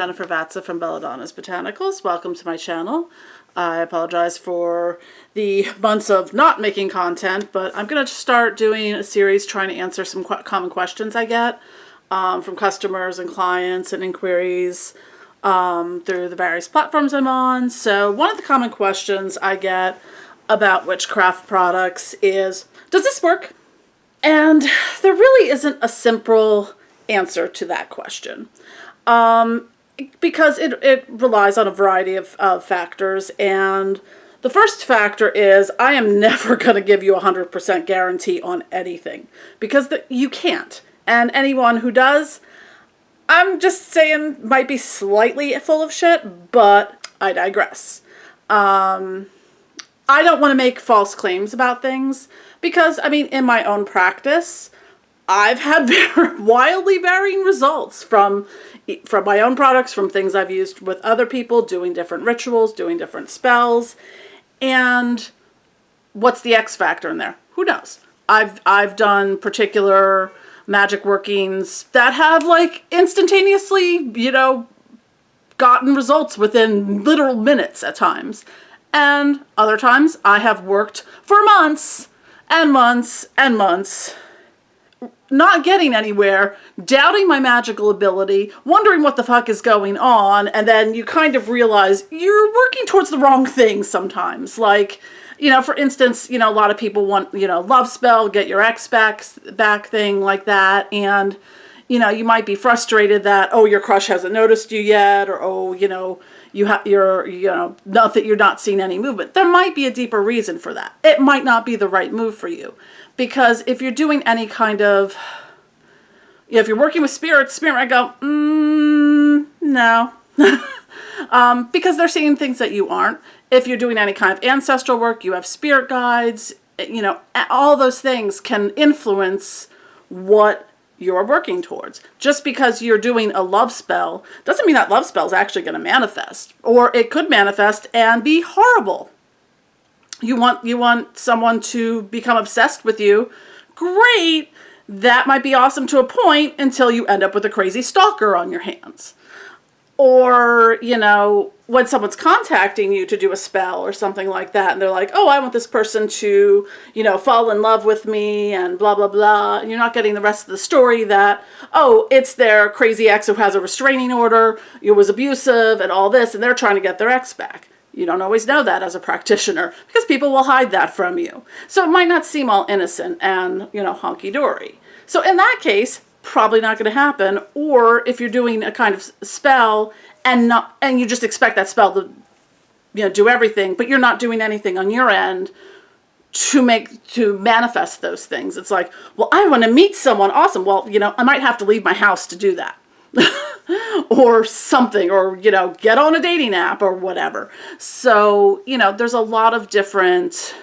Jennifer Vatsa from Belladonna's Botanicals. Welcome to my channel. I apologize for the months of not making content, but I'm going to start doing a series trying to answer some common questions I get from customers and clients and inquiries through the various platforms I'm on. So one of the common questions I get about witchcraft products is, does this work? And there really isn't a simple answer to that question. Because it relies on a variety of factors, and the first factor is I am never going to give you a 100% guarantee on anything, because you can't. And anyone who does, I'm just saying, might be slightly full of shit, but I digress. I don't want to make false claims about things, because, I mean, in my own practice, I've had wildly varying results from my own products, from things I've used with other people, doing different rituals, doing different spells. And what's the X factor in there? Who knows? I've done particular magic workings that have like instantaneously, gotten results within literal minutes at times. And other times I have worked for months and months and months, not getting anywhere, doubting my magical ability, wondering what the fuck is going on, and then you kind of realize you're working towards the wrong thing sometimes. Like, for instance, a lot of people want, love spell, get your ex back thing like that, and, you might be frustrated that, oh, your crush hasn't noticed you yet, or, oh, not that you're not seeing any movement. There might be a deeper reason for that. It might not be the right move for you. Because if you're doing any kind of, if you're working with spirit might go, no. Because they're seeing things that you aren't. If you're doing any kind of ancestral work, you have spirit guides, all those things can influence what you're working towards. Just because you're doing a love spell doesn't mean that love spell is actually going to manifest. Or it could manifest and be horrible. You want someone to become obsessed with you. Great. That might be awesome to a point until you end up with a crazy stalker on your hands. Or, when someone's contacting you to do a spell or something like that, and they're like, oh, I want this person to, fall in love with me and blah, blah, blah. And you're not getting the rest of the story that, oh, it's their crazy ex who has a restraining order, was abusive and all this, and they're trying to get their ex back. You don't always know that as a practitioner, because people will hide that from you. So it might not seem all innocent and, honky-dory. So in that case, probably not going to happen. Or if you're doing a kind of spell and you just expect that spell to, do everything, but you're not doing anything on your end to manifest those things. It's like, well, I want to meet someone awesome. Well, I might have to leave my house to do that. Or something, or, get on a dating app or whatever. So, there's a lot of different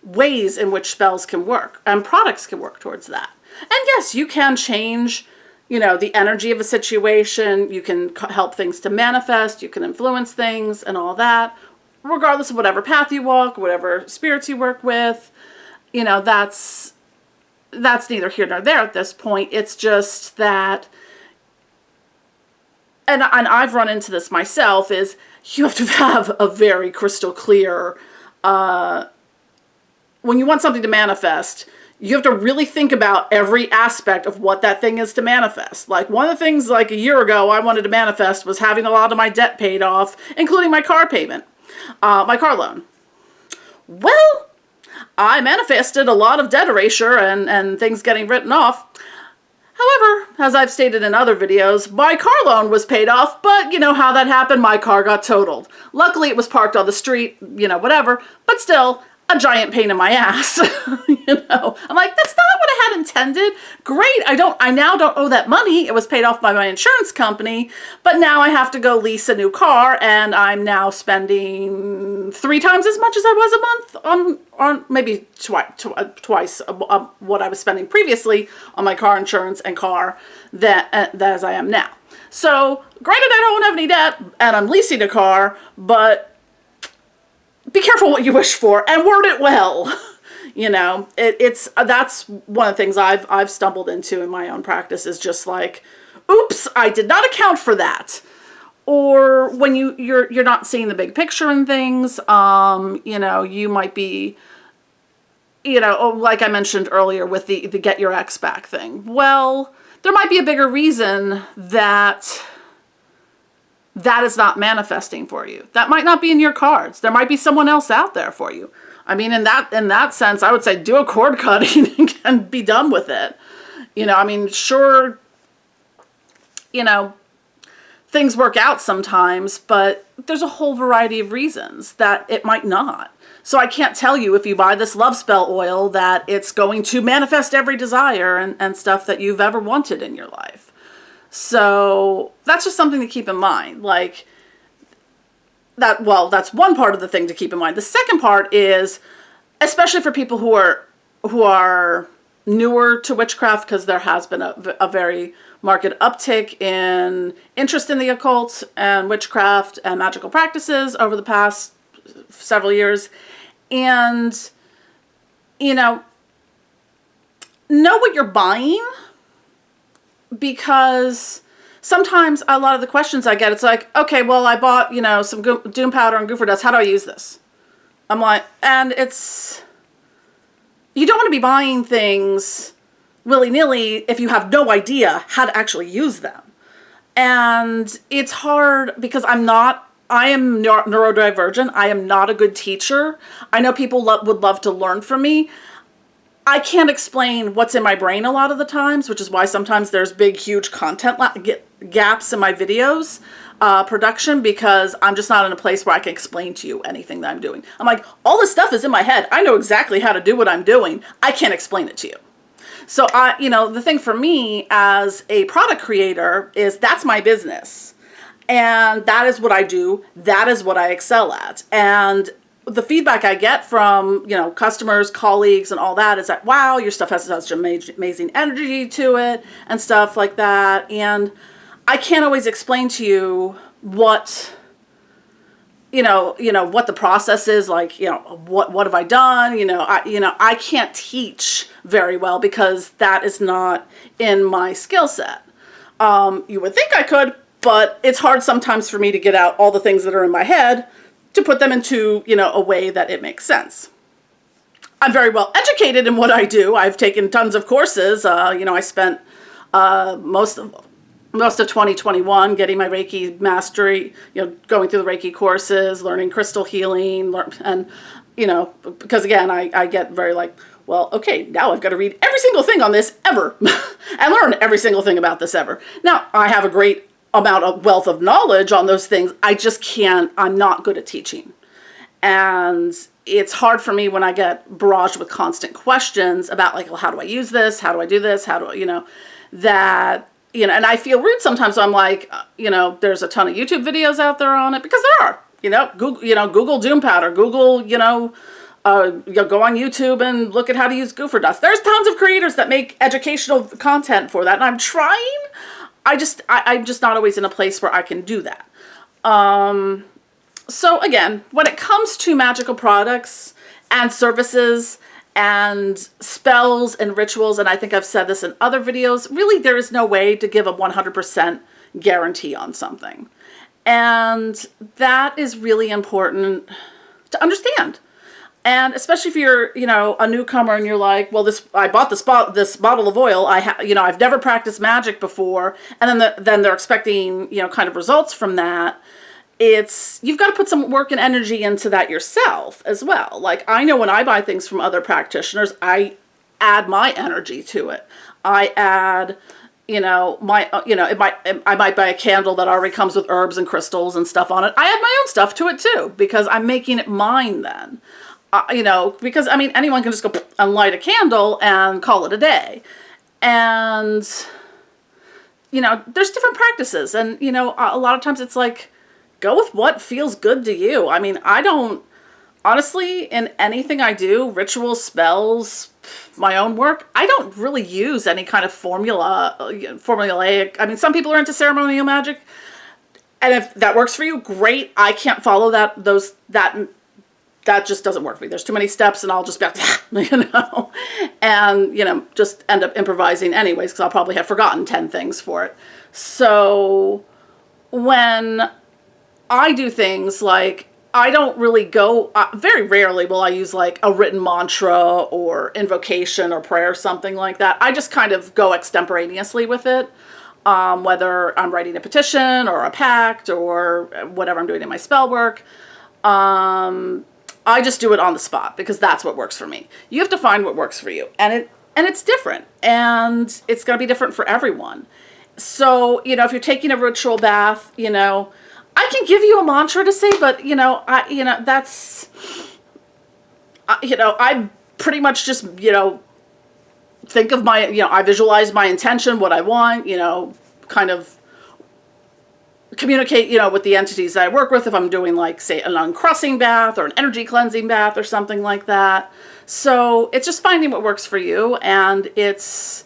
ways in which spells can work and products can work towards that. And yes, you can change, the energy of a situation. You can help things to manifest. You can influence things and all that, regardless of whatever path you walk, whatever spirits you work with. That's neither here nor there at this point. It's just that, and I've run into this myself, is you have to have a very crystal clear, when you want something to manifest, you have to really think about every aspect of what that thing is to manifest. Like, one of the things like a year ago I wanted to manifest was having a lot of my debt paid off, including my car payment, my car loan. Well, I manifested a lot of debt erasure and things getting written off. However, as I've stated in other videos, my car loan was paid off, but you know how that happened, my car got totaled. Luckily, it was parked on the street, whatever, but still, a giant pain in my ass, I'm like, that's not what I had intended. Great, I now don't owe that money. It was paid off by my insurance company, but now I have to go lease a new car, and I'm now spending 3 times as much as I was a month on maybe twice what I was spending previously on my car insurance and car as I am now. So, granted, I don't have any debt, and I'm leasing a car, but be careful what you wish for and word it well. That's one of the things I've stumbled into in my own practice, is just like, oops, I did not account for that. or when you're not seeing the big picture in things. You might be, like I mentioned earlier with the get your ex back thing. Well, there might be a bigger reason that is not manifesting for you. That might not be in your cards. There might be someone else out there for you. I mean, in that sense, I would say do a cord cutting and be done with it. Sure, things work out sometimes, but there's a whole variety of reasons that it might not. So I can't tell you if you buy this love spell oil that it's going to manifest every desire and stuff that you've ever wanted in your life. So that's just something to keep in mind. Like that, well, that's one part of the thing to keep in mind. The second part is, especially for people who are newer to witchcraft, because there has been a very marked uptick in interest in the occult and witchcraft and magical practices over the past several years. And, know what you're buying, because sometimes a lot of the questions I get, it's like, okay, well, I bought, some doom powder and goofer dust. How do I use this? I'm like, and you don't want to be buying things willy-nilly if you have no idea how to actually use them. And it's hard because I am neurodivergent. I am not a good teacher. I know people would love to learn from me. I can't explain what's in my brain a lot of the times, which is why sometimes there's big, huge content gaps in my videos production, because I'm just not in a place where I can explain to you anything that I'm doing. I'm like, all this stuff is in my head. I know exactly how to do what I'm doing. I can't explain it to you. So the thing for me as a product creator is that's my business. And that is what I do. That is what I excel at. And the feedback I get from, customers, colleagues, and all that is that, wow, your stuff has such amazing energy to it and stuff like that. And I can't always explain to you what, what the process is like, what have I done? I can't teach very well because that is not in my skill set. You would think I could, but it's hard sometimes for me to get out all the things that are in my head to put them into, a way that it makes sense. I'm very well educated in what I do. I've taken tons of courses. I spent most of 2021 getting my Reiki mastery, going through the Reiki courses, learning crystal healing, because again, I get very like, well, okay, now I've got to read every single thing on this ever and learn every single thing about this ever. Now, I have a great amount of wealth of knowledge on those things. I'm not good at teaching. And it's hard for me when I get barraged with constant questions about like, well, how do I use this? How do I do this? How do I, and I feel rude sometimes. So I'm like, there's a ton of YouTube videos out there on it, because there are, Google doom powder, Google, go on YouTube and look at how to use goofer dust. There's tons of creators that make educational content for that. And I'm trying. I'm just not always in a place where I can do that. So again, when it comes to magical products and services and spells and rituals, and I think I've said this in other videos, really there is no way to give a 100% guarantee on something. And that is really important to understand. And especially if you're, a newcomer and you're like, well, I bought this bottle of oil. I've never practiced magic before. And then they're expecting, kind of results from that. You've got to put some work and energy into that yourself as well. Like, I know when I buy things from other practitioners, I add my energy to it. I add, I might buy a candle that already comes with herbs and crystals and stuff on it. I add my own stuff to it too, because I'm making it mine then. Because anyone can just go and light a candle and call it a day. And, there's different practices. And, a lot of times it's like, go with what feels good to you. I don't, honestly, in anything I do, rituals, spells, my own work, I don't really use any kind of formulaic. Some people are into ceremonial magic. And if that works for you, great. I can't follow that just doesn't work for me. There's too many steps and I'll just be like, and, just end up improvising anyways, because I'll probably have forgotten 10 things for it. So when I do things like, I don't really go, very rarely will I use like a written mantra or invocation or prayer or something like that. I just kind of go extemporaneously with it. Whether I'm writing a petition or a pact or whatever I'm doing in my spell work. I just do it on the spot because that's what works for me. You have to find what works for you. And it's different. And it's going to be different for everyone. So, you know, if you're taking a ritual bath, you know, I can give you a mantra to say, but, you know, that's, you know, I pretty much just, you know, think of my, you know, I visualize my intention, what I want, you know, kind of communicate, you know, with the entities that I work with if I'm doing like, say, an uncrossing bath or an energy cleansing bath or something like that. So it's just finding what works for you. And it's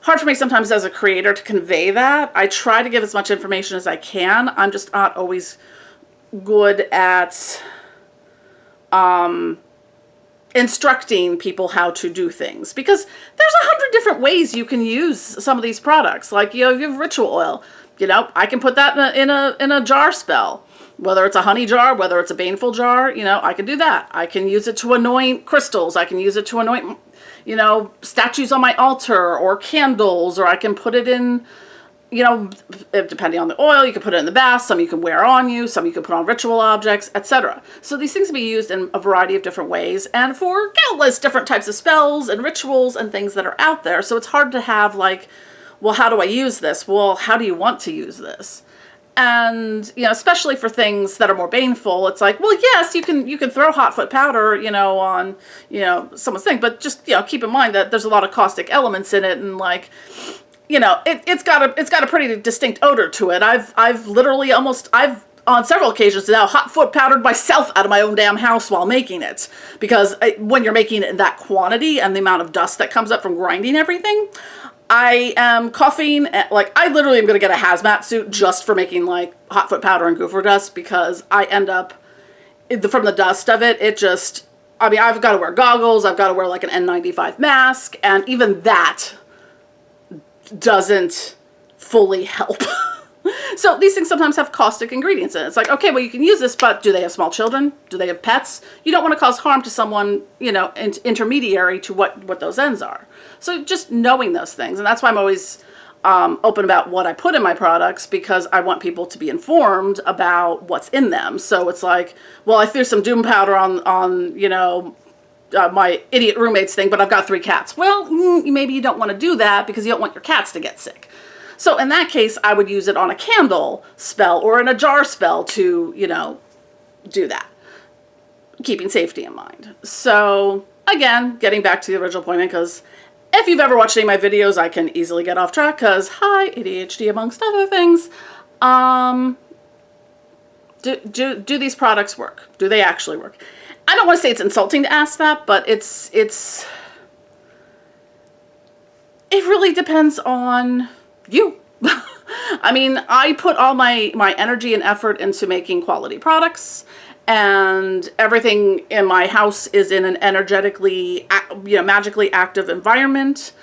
hard for me sometimes as a creator to convey that. I try to give as much information as I can. I'm just not always good at instructing people how to do things, because there's 100 different ways you can use some of these products. Like, you know, you have ritual oil, you know, I can put that in a jar spell, whether it's a honey jar, whether it's a baneful jar, you know, I can do that. I can use it to anoint crystals. I can use it to anoint, you know, statues on my altar or candles, or I can put it in, you know, depending on the oil, you can put it in the bath, some you can wear on you, some you can put on ritual objects, etc. So these things can be used in a variety of different ways and for countless different types of spells and rituals and things that are out there. So it's hard to have like, well, how do I use this? Well, how do you want to use this? And, you know, especially for things that are more baneful, it's like, well, yes, you can throw hot foot powder, you know, on, you know, someone's thing, but just, you know, keep in mind that there's a lot of caustic elements in it, and like, you know, it's got a pretty distinct odor to it. I've literally I've on several occasions now hot foot powdered myself out of my own damn house while making it, because when you're making it in that quantity and the amount of dust that comes up from grinding everything, I am coughing, like, I literally am going to get a hazmat suit just for making, like, hot foot powder and goofer dust, because I end up, from the dust of it, it just, I mean, I've got to wear goggles, I've got to wear, like, an N95 mask, and even that doesn't fully help. So these things sometimes have caustic ingredients in it. It's like, okay, well, you can use this, but do they have small children? Do they have pets? You don't want to cause harm to someone, you know, intermediary to what those ends are. So just knowing those things. And that's why I'm always open about what I put in my products, because I want people to be informed about what's in them. So it's like, well, I threw some doom powder on you know, my idiot roommate's thing, but I've got 3 cats. Well, maybe you don't want to do that because you don't want your cats to get sick. So in that case, I would use it on a candle spell or in a jar spell to, you know, do that, keeping safety in mind. So again, getting back to the original point, because if you've ever watched any of my videos, I can easily get off track because, hi, ADHD amongst other things. Do these products work? Do they actually work? I don't want to say it's insulting to ask that, but it really depends on you. I mean, I put all my energy and effort into making quality products, and everything in my house is in an energetically, you know, magically active environment.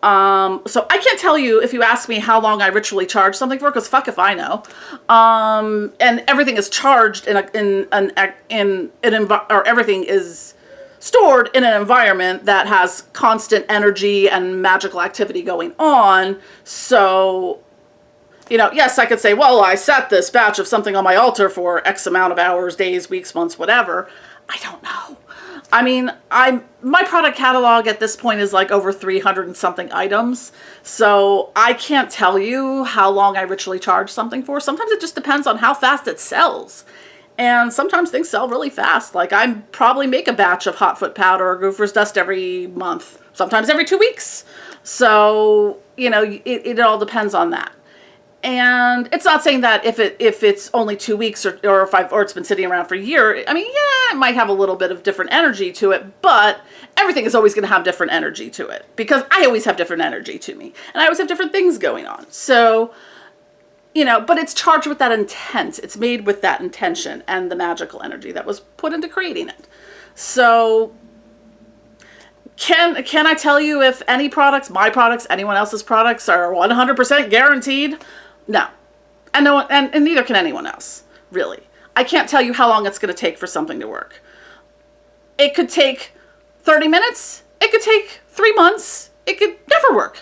So I can't tell you, if you ask me how long I ritually charge something for, because fuck if I know. And everything is charged or everything is stored in an environment that has constant energy and magical activity going on. So, you know, yes, I could say, well, I set this batch of something on my altar for X amount of hours, days, weeks, months, whatever. I don't know. I mean, my product catalog at this point is like over 300 and something items. So I can't tell you how long I ritually charge something for. Sometimes it just depends on how fast it sells. And sometimes things sell really fast. Like, I probably make a batch of hot foot powder or goofer's dust every month, sometimes every 2 weeks. So, you know, it all depends on that. And it's not saying that if it's only 2 weeks or it's been sitting around for a year, I mean, yeah, it might have a little bit of different energy to it, but everything is always going to have different energy to it, because I always have different energy to me, and I always have different things going on. So, you know, but it's charged with that intent. It's made with that intention and the magical energy that was put into creating it. So can I tell you if any products, my products, anyone else's products are 100% guaranteed? No. And no one, and neither can anyone else, really. I can't tell you how long it's going to take for something to work. It could take 30 minutes. It could take 3 months. It could never work.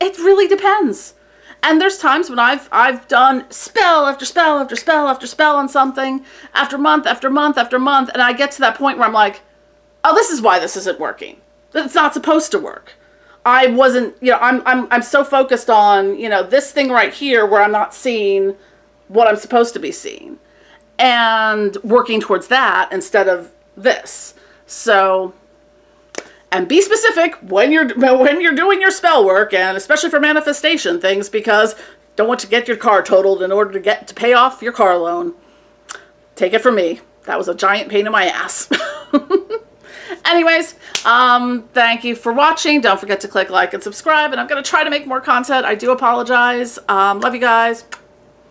It really depends. And there's times when I've done spell after spell after spell after spell on something, after month after month after month, and I get to that point where I'm like, oh, this is why this isn't working. It's not supposed to work. I wasn't, I'm so focused on, this thing right here where I'm not seeing what I'm supposed to be seeing, and working towards that instead of this. So, and be specific when you're doing your spell work, and especially for manifestation things, because don't want to get your car totaled in order to pay off your car loan. Take it from me. That was a giant pain in my ass. Anyways, thank you for watching. Don't forget to click like and subscribe, and I'm going to try to make more content. I do apologize. Love you guys.